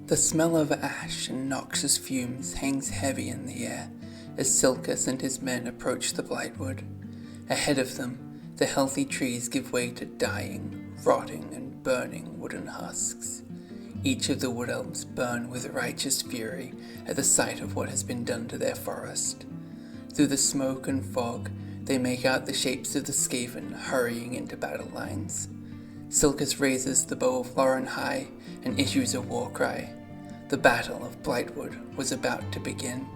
The smell of ash and noxious fumes hangs heavy in the air as Cilkas and his men approach the Blightwood. Ahead of them, the healthy trees give way to dying, rotting, and burning wooden husks. Each of the wood elves burn with righteous fury at the sight of what has been done to their forest. Through the smoke and fog, they make out the shapes of the Skaven hurrying into battle lines. Cilkas raises the Bow of Loren high and issues a war cry. The Battle of Blightwood was about to begin.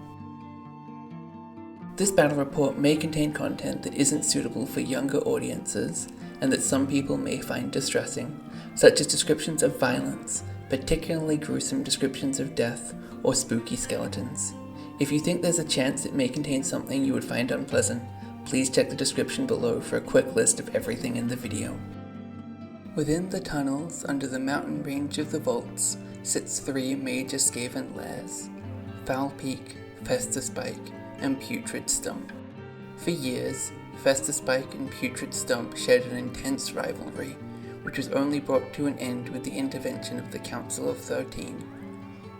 This battle report may contain content that isn't suitable for younger audiences and that some people may find distressing, such as descriptions of violence, particularly gruesome descriptions of death, or spooky skeletons. If you think there's a chance it may contain something you would find unpleasant, please check the description below for a quick list of everything in the video. Within the tunnels under the mountain range of the vaults sits three major Skaven lairs: Foul Peak, Fester Spike, and Putrid Stump. For years, Fester Spike and Putrid Stump shared an intense rivalry, which was only brought to an end with the intervention of the Council of 13.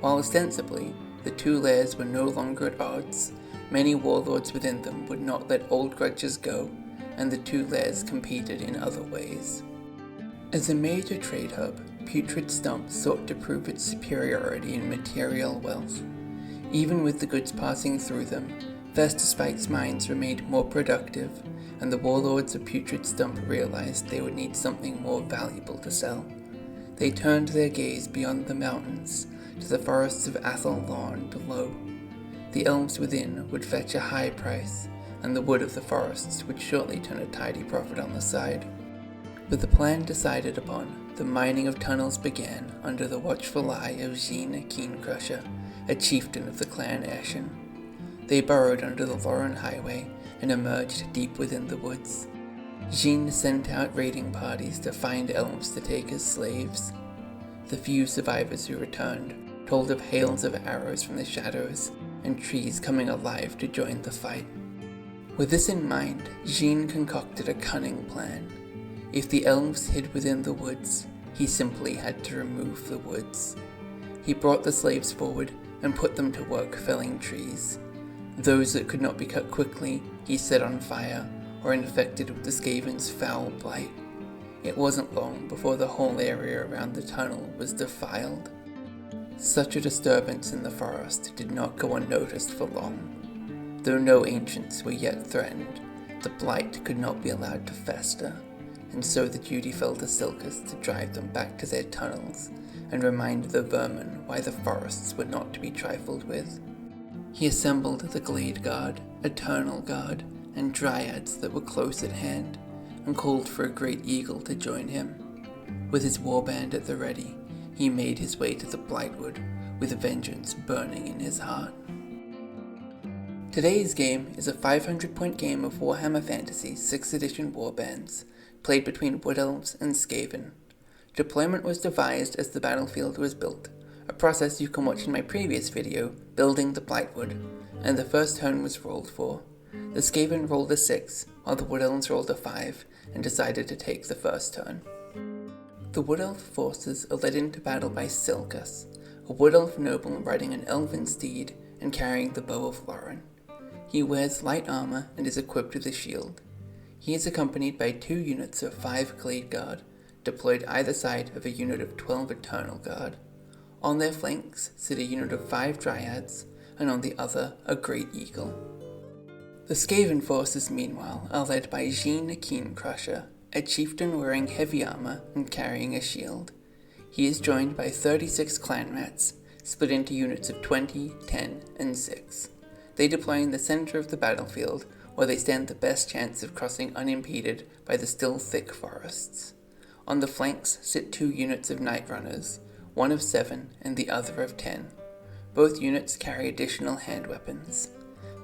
While ostensibly the two lairs were no longer at odds, many warlords within them would not let old grudges go, and the two lairs competed in other ways. As a major trade hub, Putrid Stump sought to prove its superiority in material wealth. Even with the goods passing through them, Fester Spike's mines remained more productive, and the warlords of Putrid Stump realized they would need something more valuable to sell. They turned their gaze beyond the mountains to the forests of Athel Lorn below. The elves within would fetch a high price, and the wood of the forests would shortly turn a tidy profit on the side. With the plan decided upon, the mining of tunnels began under the watchful eye of Zheen Keencrusher, a chieftain of the clan Ashen. They burrowed under the Loren Highway and emerged deep within the woods. Zheen sent out raiding parties to find elves to take as slaves. The few survivors who returned told of hails of arrows from the shadows and trees coming alive to join the fight. With this in mind, Zheen concocted a cunning plan. If the elves hid within the woods, he simply had to remove the woods. He brought the slaves forward and put them to work felling trees. Those that could not be cut quickly, he set on fire or infected with the Skaven's foul blight. It wasn't long before the whole area around the tunnel was defiled. Such a disturbance in the forest did not go unnoticed for long. Though no ancients were yet threatened, the blight could not be allowed to fester, and so the duty fell to Cilkas to drive them back to their tunnels and remind the vermin why the forests were not to be trifled with. He assembled the Glade Guard, Eternal Guard, and Dryads that were close at hand, and called for a great eagle to join him. With his warband at the ready, he made his way to the Blightwood, with vengeance burning in his heart. Today's game is a 500-point game of Warhammer Fantasy 6th edition Warbands, played between Wood Elves and Skaven. Deployment was devised as the battlefield was built, a process you can watch in my previous video, Building the Blightwood, and the first turn was rolled for. The Skaven rolled a 6, while the Wood Elves rolled a 5, and decided to take the first turn. The Wood Elf forces are led into battle by Cilkas, a Wood Elf noble riding an Elven Steed and carrying the Bow of Loren. He wears light armor and is equipped with a shield. He is accompanied by 2 units of 5 Glade Guard, deployed either side of a unit of 12 Eternal Guard. On their flanks sit a unit of 5 Dryads, and on the other a Great Eagle. The Skaven forces, meanwhile, are led by Zheen Keencrusher, a chieftain wearing heavy armor and carrying a shield. He is joined by 36 Clanrats, split into units of 20, 10, and 6. They deploy in the center of the battlefield, where they stand the best chance of crossing unimpeded by the still thick forests. On the flanks sit 2 units of Night Runners, one of 7 and the other of 10. Both units carry additional hand weapons.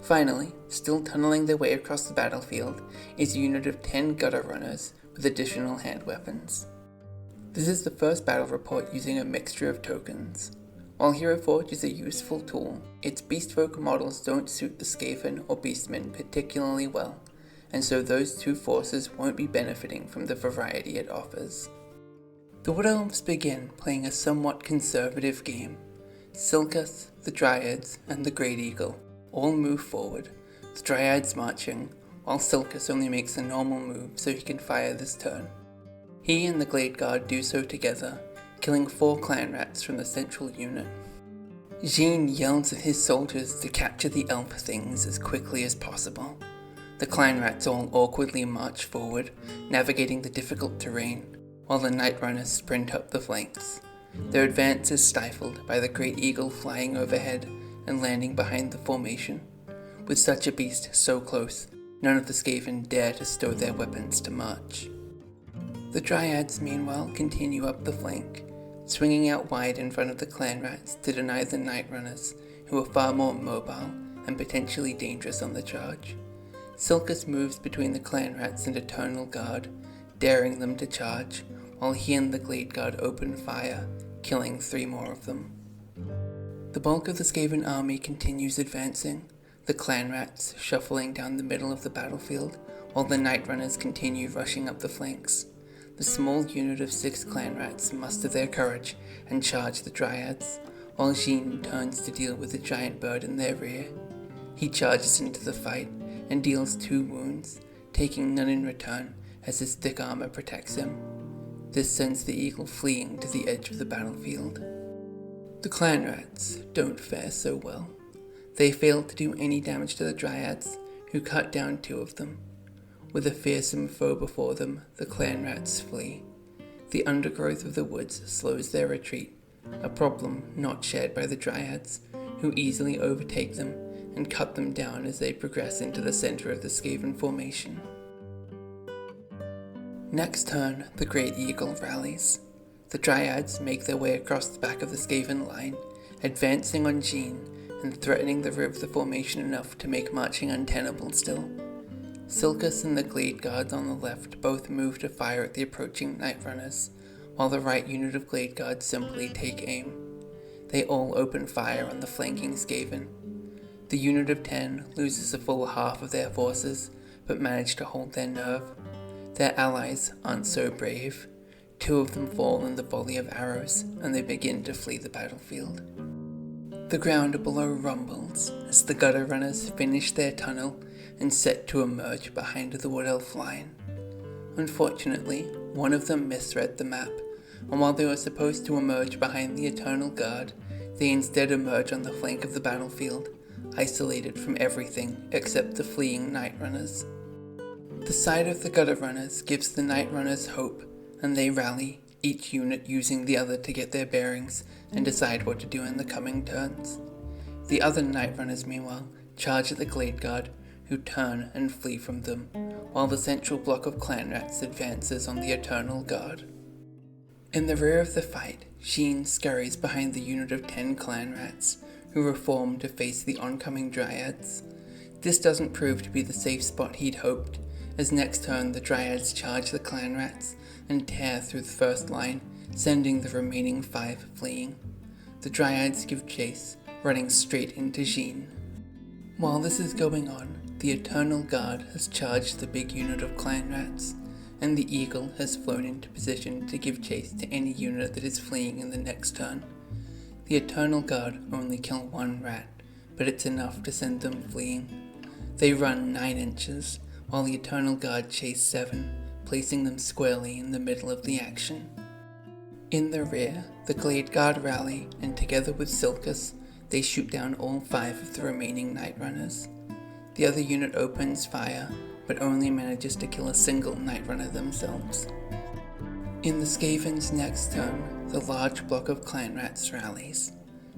Finally, still tunneling their way across the battlefield, is a unit of 10 Gutter Runners with additional hand weapons. This is the first battle report using a mixture of tokens. While HeroForge is a useful tool, its Beastfolk models don't suit the Skaven or Beastmen particularly well, and so those 2 forces won't be benefiting from the variety it offers. The Wood Elves begin playing a somewhat conservative game. Cilkas, the Dryads, and the Great Eagle all move forward, the Dryads marching, while Cilkas only makes a normal move so he can fire this turn. He and the Glade Guard do so together, killing 4 Clanrats from the central unit. Zheen yells at his soldiers to capture the elf things as quickly as possible. The Clanrats all awkwardly march forward, navigating the difficult terrain, while the Night Runners sprint up the flanks. Their advance is stifled by the Great Eagle flying overhead and landing behind the formation. With such a beast so close, none of the Skaven dare to stow their weapons to march. The Dryads meanwhile continue up the flank, swinging out wide in front of the Clanrats to deny the Night Runners, who are far more mobile and potentially dangerous on the charge. Cilkas moves between the Clanrats and Eternal Guard, daring them to charge, while he and the Glade Guard open fire, killing 3 more of them. The bulk of the Skaven army continues advancing, the Clanrats shuffling down the middle of the battlefield, while the Night Runners continue rushing up the flanks. The small unit of 6 Clanrats muster their courage and charge the Dryads, while Zheen turns to deal with the giant bird in their rear. He charges into the fight and deals 2 wounds, taking none in return as his thick armor protects him. This sends the eagle fleeing to the edge of the battlefield. The Clanrats don't fare so well. They fail to do any damage to the Dryads, who cut down 2 of them. With a fearsome foe before them, the Clanrats flee. The undergrowth of the woods slows their retreat, a problem not shared by the Dryads, who easily overtake them and cut them down as they progress into the center of the Skaven formation. Next turn, the Great Eagle rallies. The Dryads make their way across the back of the Skaven line, advancing on Zheen and threatening the rear of the formation enough to make marching untenable still. Cilkas and the Glade Guards on the left both move to fire at the approaching Night Runners, while the right unit of Glade Guards simply take aim. They all open fire on the flanking Skaven. The unit of 10 loses a full half of their forces, but manage to hold their nerve. Their allies aren't so brave. 2 of them fall in the volley of arrows, and they begin to flee the battlefield. The ground below rumbles as the Gutter Runners finish their tunnel and set to emerge behind the Wood Elf line. Unfortunately, one of them misread the map, and while they were supposed to emerge behind the Eternal Guard, they instead emerge on the flank of the battlefield, isolated from everything except the fleeing Night Runners. The side of the Gutter Runners gives the Night Runners hope, and they rally, each unit using the other to get their bearings and decide what to do in the coming turns. The other Night Runners, meanwhile, charge at the Glade Guard, who turn and flee from them, while the central block of Clanrats advances on the Eternal Guard. In the rear of the fight, Zheen scurries behind the unit of 10 Clanrats, who reform to face the oncoming Dryads. This doesn't prove to be the safe spot he'd hoped, as next turn the Dryads charge the Clanrats and tear through the first line, sending the remaining 5 fleeing. The Dryads give chase, running straight into Zheen. While this is going on, the Eternal Guard has charged the big unit of Clanrats, and the Eagle has flown into position to give chase to any unit that is fleeing in the next turn. The Eternal Guard only kill 1 rat, but it's enough to send them fleeing. They run 9 inches, while the Eternal Guard chase 7, placing them squarely in the middle of the action. In the rear, the Glade Guard rally, and together with Cilkas, they shoot down all 5 of the remaining Night Runners. The other unit opens fire, but only manages to kill a single Night Runner themselves. In the Skaven's next turn, the large block of Clanrats rallies.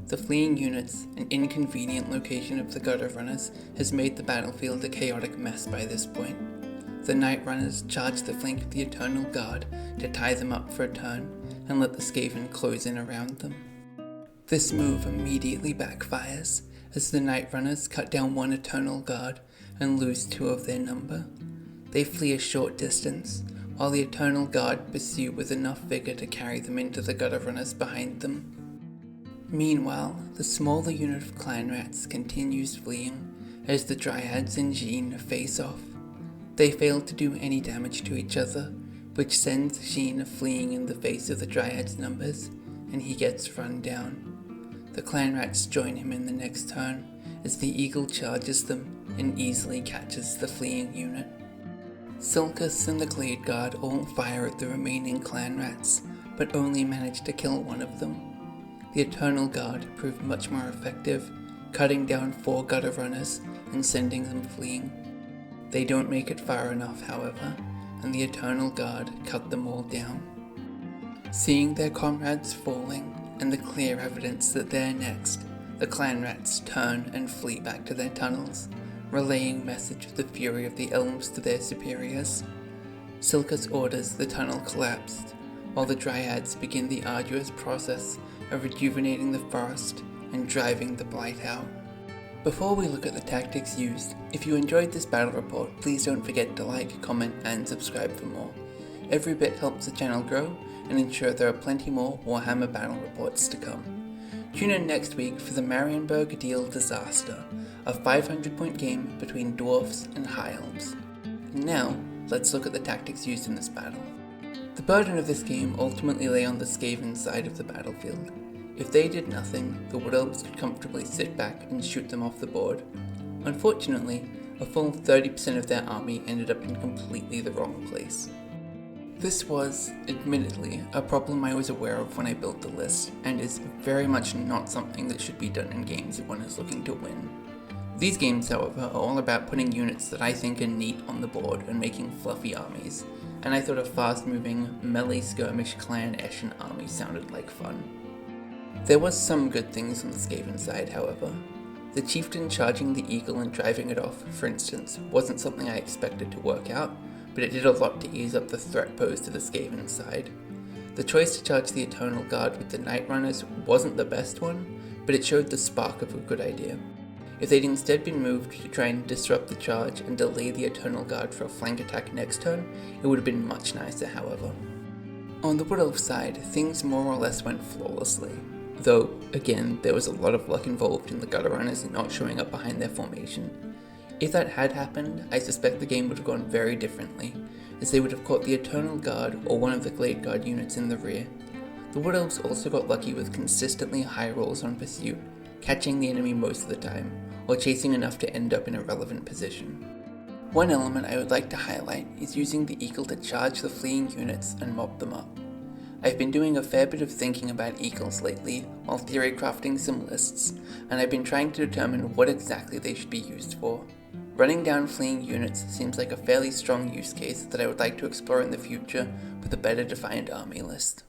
The fleeing units and inconvenient location of the Gutter Runners has made the battlefield a chaotic mess by this point. The Night Runners charge the flank of the Eternal Guard to tie them up for a turn and let the Skaven close in around them. This move immediately backfires, as the Night Runners cut down 1 Eternal Guard and lose 2 of their number. They flee a short distance, while the Eternal Guard pursue with enough vigor to carry them into the Gutter Runners behind them. Meanwhile, the smaller unit of Clanrats continues fleeing, as the Dryads and Zheen face off. They fail to do any damage to each other, which sends Zheen fleeing in the face of the Dryads' numbers, and he gets run down. The Clanrats join him in the next turn as the eagle charges them and easily catches the fleeing unit. Cilkas and the Glade Guard all fire at the remaining Clanrats, but only manage to kill one of them. The Eternal Guard proved much more effective, cutting down 4 gutter runners and sending them fleeing. They don't make it far enough, however, and the Eternal Guard cut them all down. Seeing their comrades falling and the clear evidence that they're next, the Clanrats turn and flee back to their tunnels, relaying message of the fury of the Elves to their superiors. Cilkas orders the tunnel collapsed, while the Dryads begin the arduous process of rejuvenating the forest and driving the blight out. Before we look at the tactics used, if you enjoyed this battle report, please don't forget to like, comment and subscribe for more. Every bit helps the channel grow and ensure there are plenty more Warhammer battle reports to come. Tune in next week for the Marienburg Deal Disaster, a 500-point game between dwarves and high elves. Now, let's look at the tactics used in this battle. The burden of this game ultimately lay on the Skaven side of the battlefield. If they did nothing, the Wood Elves could comfortably sit back and shoot them off the board. Unfortunately, a full 30% of their army ended up in completely the wrong place. This was, admittedly, a problem I was aware of when I built the list, and is very much not something that should be done in games if one is looking to win. These games, however, are all about putting units that I think are neat on the board and making fluffy armies, and I thought a fast-moving, melee skirmish clan Eshin army sounded like fun. There was some good things on the Skaven side, however. The Chieftain charging the eagle and driving it off, for instance, wasn't something I expected to work out, but it did a lot to ease up the threat posed to the Skaven side. The choice to charge the Eternal Guard with the Night Runners wasn't the best one, but it showed the spark of a good idea. If they'd instead been moved to try and disrupt the charge and delay the Eternal Guard for a flank attack next turn, it would have been much nicer, however. On the Wood Elf side, things more or less went flawlessly. Though, again, there was a lot of luck involved in the gutter runners not showing up behind their formation. If that had happened, I suspect the game would have gone very differently, as they would have caught the Eternal Guard or one of the Glade Guard units in the rear. The Wood Elves also got lucky with consistently high rolls on pursuit, catching the enemy most of the time, or chasing enough to end up in a relevant position. One element I would like to highlight is using the eagle to charge the fleeing units and mop them up. I've been doing a fair bit of thinking about eagles lately while theory crafting some lists, and I've been trying to determine what exactly they should be used for. Running down fleeing units seems like a fairly strong use case that I would like to explore in the future with a better defined army list.